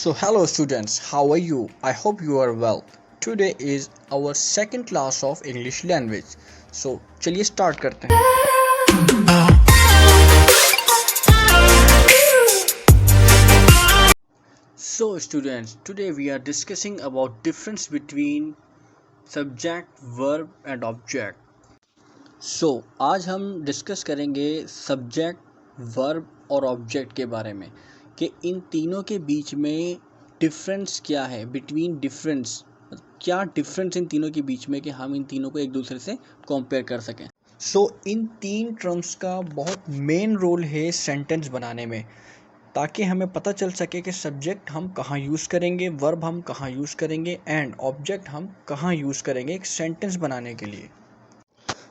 So hello students, how are you? I hope you are well. Today is our second class of English language. So चलिए start करते हैं. So students, today we are discussing about difference between subject, verb and object. So आज हम discuss करेंगे subject, verb और object के बारे में कि इन तीनों के बीच में डिफरेंस क्या है, बिटवीन डिफरेंस क्या डिफरेंस इन तीनों के बीच में कि हम इन तीनों को एक दूसरे से कंपेयर कर सकें. सो इन तीन टर्म्स का बहुत मेन रोल है सेंटेंस बनाने में, ताकि हमें पता चल सके कि सब्जेक्ट हम कहाँ यूज़ करेंगे, वर्ब हम कहाँ यूज़ करेंगे एंड ऑब्जेक्ट हम कहाँ यूज़ करेंगे एक सेंटेंस बनाने के लिए.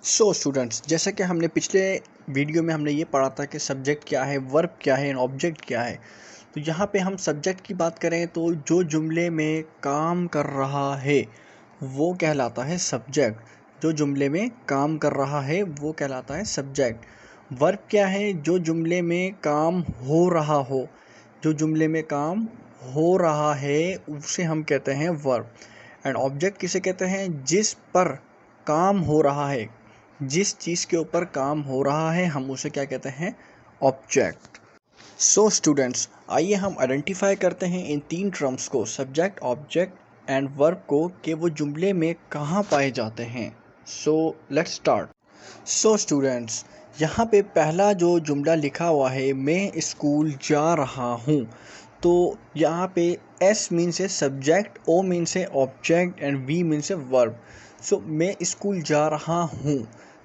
सो स्टूडेंट्स, जैसा कि हमने पिछले वीडियो में हमने ये पढ़ा था कि सब्जेक्ट क्या है, वर्ब क्या है, ऑब्जेक्ट क्या है. तो यहाँ पे हम सब्जेक्ट की बात करें तो जो जुमले में काम कर रहा है वो कहलाता है सब्जेक्ट. जो जुमले में काम कर रहा है वो कहलाता है सब्जेक्ट. वर्ब क्या है? जो जुमले में काम हो रहा हो. जो जुमले में काम हो रहा है उसे हम कहते हैं वर्ब. एंड ऑब्जेक्ट किसे कहते हैं? जिस पर काम हो रहा है, जिस चीज़ के ऊपर काम हो रहा है हम उसे क्या कहते हैं? ऑब्जेक्ट. सो स्टूडेंट्स, आइए हम आइडेंटिफाई करते हैं इन तीन टर्म्स को, सब्जेक्ट, ऑब्जेक्ट एंड वर्ब को, कि वो जुमले में कहाँ पाए जाते हैं. So let's start. So students, यहाँ पे पहला जो जुमला लिखा हुआ है, मैं स्कूल जा रहा हूँ. तो यहाँ पे एस मीन्स है सब्जेक्ट, ओ मीन्स है ऑब्जेक्ट एंड वी मीन्स है वर्ब. सो मैं स्कूल जा रहा हूँ,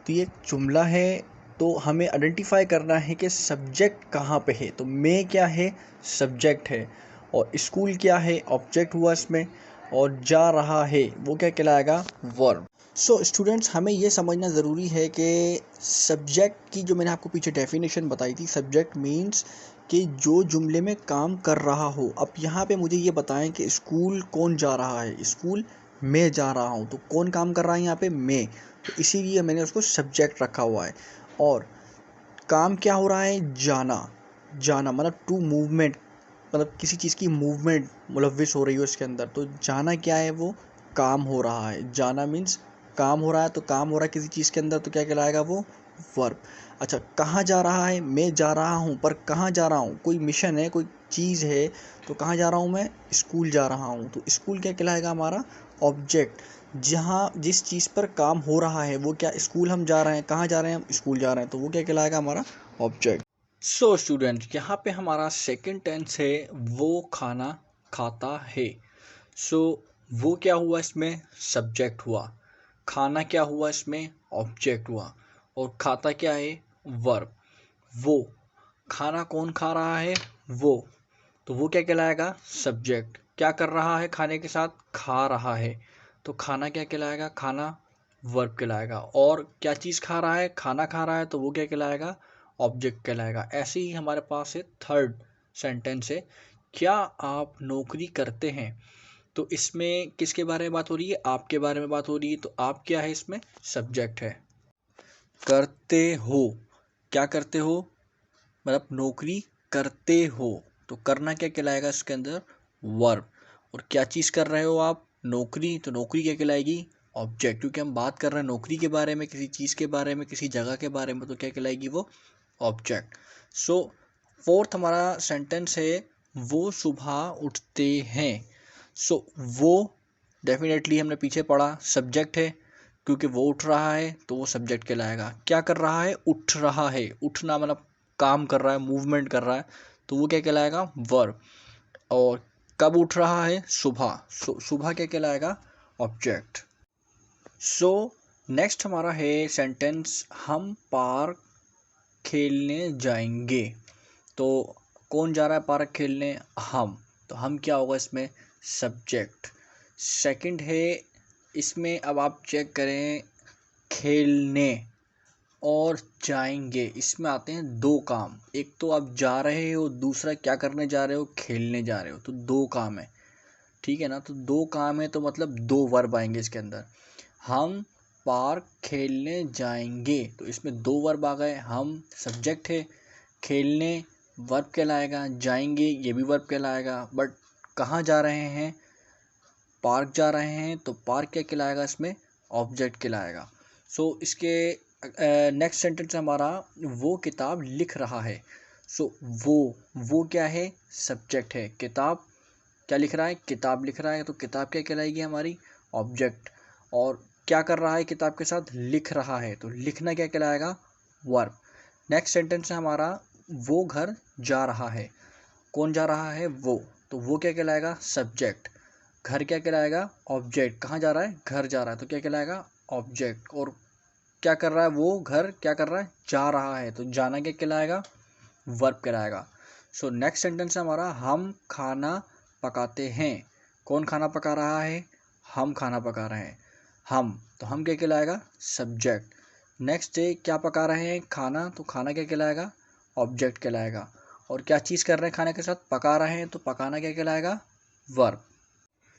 तो ये जुमला है. तो हमें आइडेंटिफाई करना है कि सब्जेक्ट कहाँ पे है. तो मैं क्या है? सब्जेक्ट है. और स्कूल क्या है? ऑब्जेक्ट हुआ इसमें. और जा रहा है वो क्या कहलाएगा? वर्ब. सो स्टूडेंट्स, हमें ये समझना ज़रूरी है कि सब्जेक्ट की जो मैंने आपको पीछे डेफिनेशन बताई थी, सब्जेक्ट मीन्स कि जो जुमले में काम कर रहा हो. अब यहाँ पे मुझे ये बताएं कि स्कूल कौन जा रहा है. स्कूल मैं जा रहा हूँ, तो कौन काम कर रहा है यहाँ पे? मैं. तो इसीलिए मैंने उसको सब्जेक्ट रखा हुआ है. और काम क्या हो रहा है? जाना. जाना मतलब टू मूवमेंट, मतलब किसी चीज़ की मूवमेंट मुलव्विस हो रही हो इसके अंदर. तो जाना क्या है? वो काम हो रहा है. जाना मीन्स काम हो रहा है. तो काम हो रहा है किसी चीज़ के अंदर, तो क्या कहलाएगा? वो वर्ब. अच्छा, कहाँ जा रहा है? मैं जा रहा हूँ. पर कहाँ जा रहा हूँ? कोई मिशन है, कोई चीज़ है. तो कहाँ जा रहा हूँ मैं? स्कूल जा रहा हूँ. तो स्कूल क्या कहलाएगा? हमारा ऑब्जेक्ट. जहाँ जिस चीज़ पर काम हो रहा है वो क्या? स्कूल हम जा रहे हैं. कहाँ जा रहे हैं? हम स्कूल जा रहे हैं. तो वो क्या कहलाएगा? हमारा ऑब्जेक्ट. सो स्टूडेंट, यहाँ पे हमारा सेकंड टेंस है वो खाना खाता है. सो वो क्या हुआ इसमें? सब्जेक्ट हुआ. खाना क्या हुआ इसमें? ऑब्जेक्ट हुआ. और खाता क्या है? वर्ब. वो खाना कौन खा रहा है? वो. तो वो क्या कहलाएगा? सब्जेक्ट. क्या कर रहा है खाने के साथ? खा रहा है. तो खाना क्या कहलाएगा? खाना वर्ब कहलाएगा. और क्या चीज़ खा रहा है? खाना खा रहा है. तो वो क्या कहलाएगा? ऑब्जेक्ट कहलाएगा. ऐसे ही हमारे पास है थर्ड सेंटेंस है, क्या आप नौकरी करते हैं. तो इसमें किसके बारे में बात हो रही है? आपके बारे में बात हो रही है. तो आप क्या है इसमें? सब्जेक्ट है. करते हो, क्या करते हो? मतलब नौकरी करते हो. तो करना क्या कहलाएगा इसके अंदर? वर्ब. और क्या चीज़ कर रहे हो आप? नौकरी. तो नौकरी क्या कहलाएगी? ऑब्जेक्ट. क्योंकि हम बात कर रहे हैं नौकरी के बारे में, किसी चीज़ के बारे में, किसी जगह के बारे में. तो क्या कहलाएगी वो? ऑब्जेक्ट. सो फोर्थ हमारा सेंटेंस है वो सुबह उठते हैं. सो वो डेफिनेटली हमने पीछे पढ़ा सब्जेक्ट है, क्योंकि वो उठ रहा है तो वो सब्जेक्ट कहलाएगा. क्या कर रहा है? उठ रहा है. उठना मतलब काम कर रहा है, मूवमेंट कर रहा है. तो वो क्या कहलाएगा? वर्ब. और कब उठ रहा है? सुबह. सुबह क्या कहलाएगा? ऑब्जेक्ट. सो नेक्स्ट हमारा है सेंटेंस हम पार्क खेलने जाएंगे. तो कौन जा रहा है पार्क खेलने? हम. तो हम क्या होगा इसमें? सब्जेक्ट. सेकंड है इसमें, अब आप चेक करें, खेलने और जाएंगे, इसमें आते हैं दो काम. एक तो आप जा रहे हो, दूसरा क्या करने जा रहे हो? खेलने जा रहे हो. तो दो काम है, ठीक है ना. तो दो काम है तो मतलब दो वर्ब आएंगे इसके अंदर. हम पार्क खेलने जाएंगे, तो इसमें दो वर्ब आ गए. हम सब्जेक्ट है, खेलने वर्ब कहलाएगा, जाएंगे ये भी वर्ब कहलाएगा. बट कहाँ जा रहे हैं, पार्क जा रहे हैं, तो पार्क क्या कहलाएगा, इसमें ऑब्जेक्ट कहलाएगा। सो इसके नेक्स्ट सेंटेंस हमारा वो किताब लिख रहा है। सो वो क्या है, सब्जेक्ट है। किताब क्या लिख रहा है, किताब लिख रहा है, तो किताब क्या कहलाएगी हमारी, ऑब्जेक्ट। और क्या कर रहा है किताब के साथ, लिख रहा है, तो लिखना क्या कहलाएगा, वर्ब। नेक्स्ट सेंटेंस है हमारा वो घर जा रहा है। कौन जा रहा है, वो, तो वो क्या कहलाएगा, सब्जेक्ट। घर क्या कहलाएगा, ऑब्जेक्ट। कहाँ जा रहा है, घर जा रहा है, तो क्या कहलाएगा, ऑब्जेक्ट। और क्या कर रहा है, वो घर क्या कर रहा है, जा रहा है, तो जाना क्या कहलाएगा, वर्ब कहलाएगा। सो नेक्स्ट सेंटेंस है हमारा हम खाना पकाते हैं। कौन खाना पका रहा है, हम खाना पका रहे हैं, हम, तो हम क्या कहलाएगा, सब्जेक्ट। नेक्स्ट डे क्या पका रहे हैं, खाना, तो खाना क्या कहलाएगा, ऑब्जेक्ट कहलाएगा। और क्या चीज़ कर रहे हैं खाने के साथ, पका रहे हैं, तो पकाना क्या कहलाएगा, वर्ब।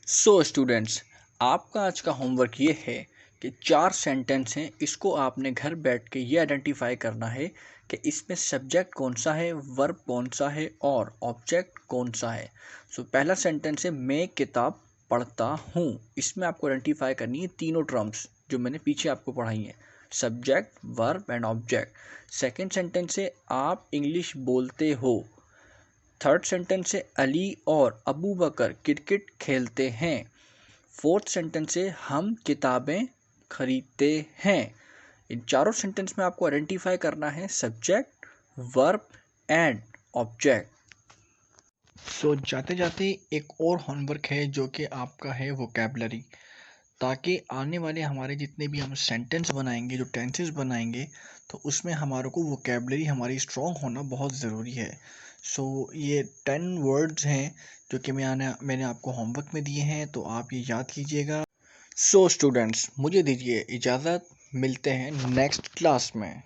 सो स्टूडेंट्स, आपका आज का होमवर्क ये है कि 4 सेंटेंस हैं, इसको आपने घर बैठ के ये आइडेंटिफाई करना है कि इसमें सब्जेक्ट कौन सा है, वर्ब कौन सा है और ऑब्जेक्ट कौन सा है। सो पहला सेंटेंस है मैं किताब पढ़ता हूँ। इसमें आपको आइडेंटिफाई करनी है तीनों टर्म्स जो मैंने पीछे आपको पढ़ाई हैं, subject, verb and object. Second sentence है आप इंग्लिश बोलते हो। थर्ड सेंटेंस से अली और अबू बकर क्रिकेट खेलते हैं। फोर्थ सेंटेंस से हम किताबें खरीदते हैं। इन चारों सेंटेंस में आपको आइडेंटिफाई करना है सब्जेक्ट, वर्ब एंड ऑब्जेक्ट। सो जाते जाते एक और होमवर्क है जो कि आपका है वोकैबलरी, ताकि आने वाले हमारे जितने भी हम सेंटेंस बनाएंगे, जो टेंसेस बनाएंगे, तो उसमें हमारे को वोकैबलरी हमारी स्ट्रॉन्ग होना बहुत ज़रूरी है। सो ये 10 वर्ड्स हैं जो कि मैंने आपको होमवर्क में दिए हैं, तो आप ये याद कीजिएगा। सो स्टूडेंट्स, मुझे दीजिए इजाज़त, मिलते हैं नेक्स्ट क्लास में।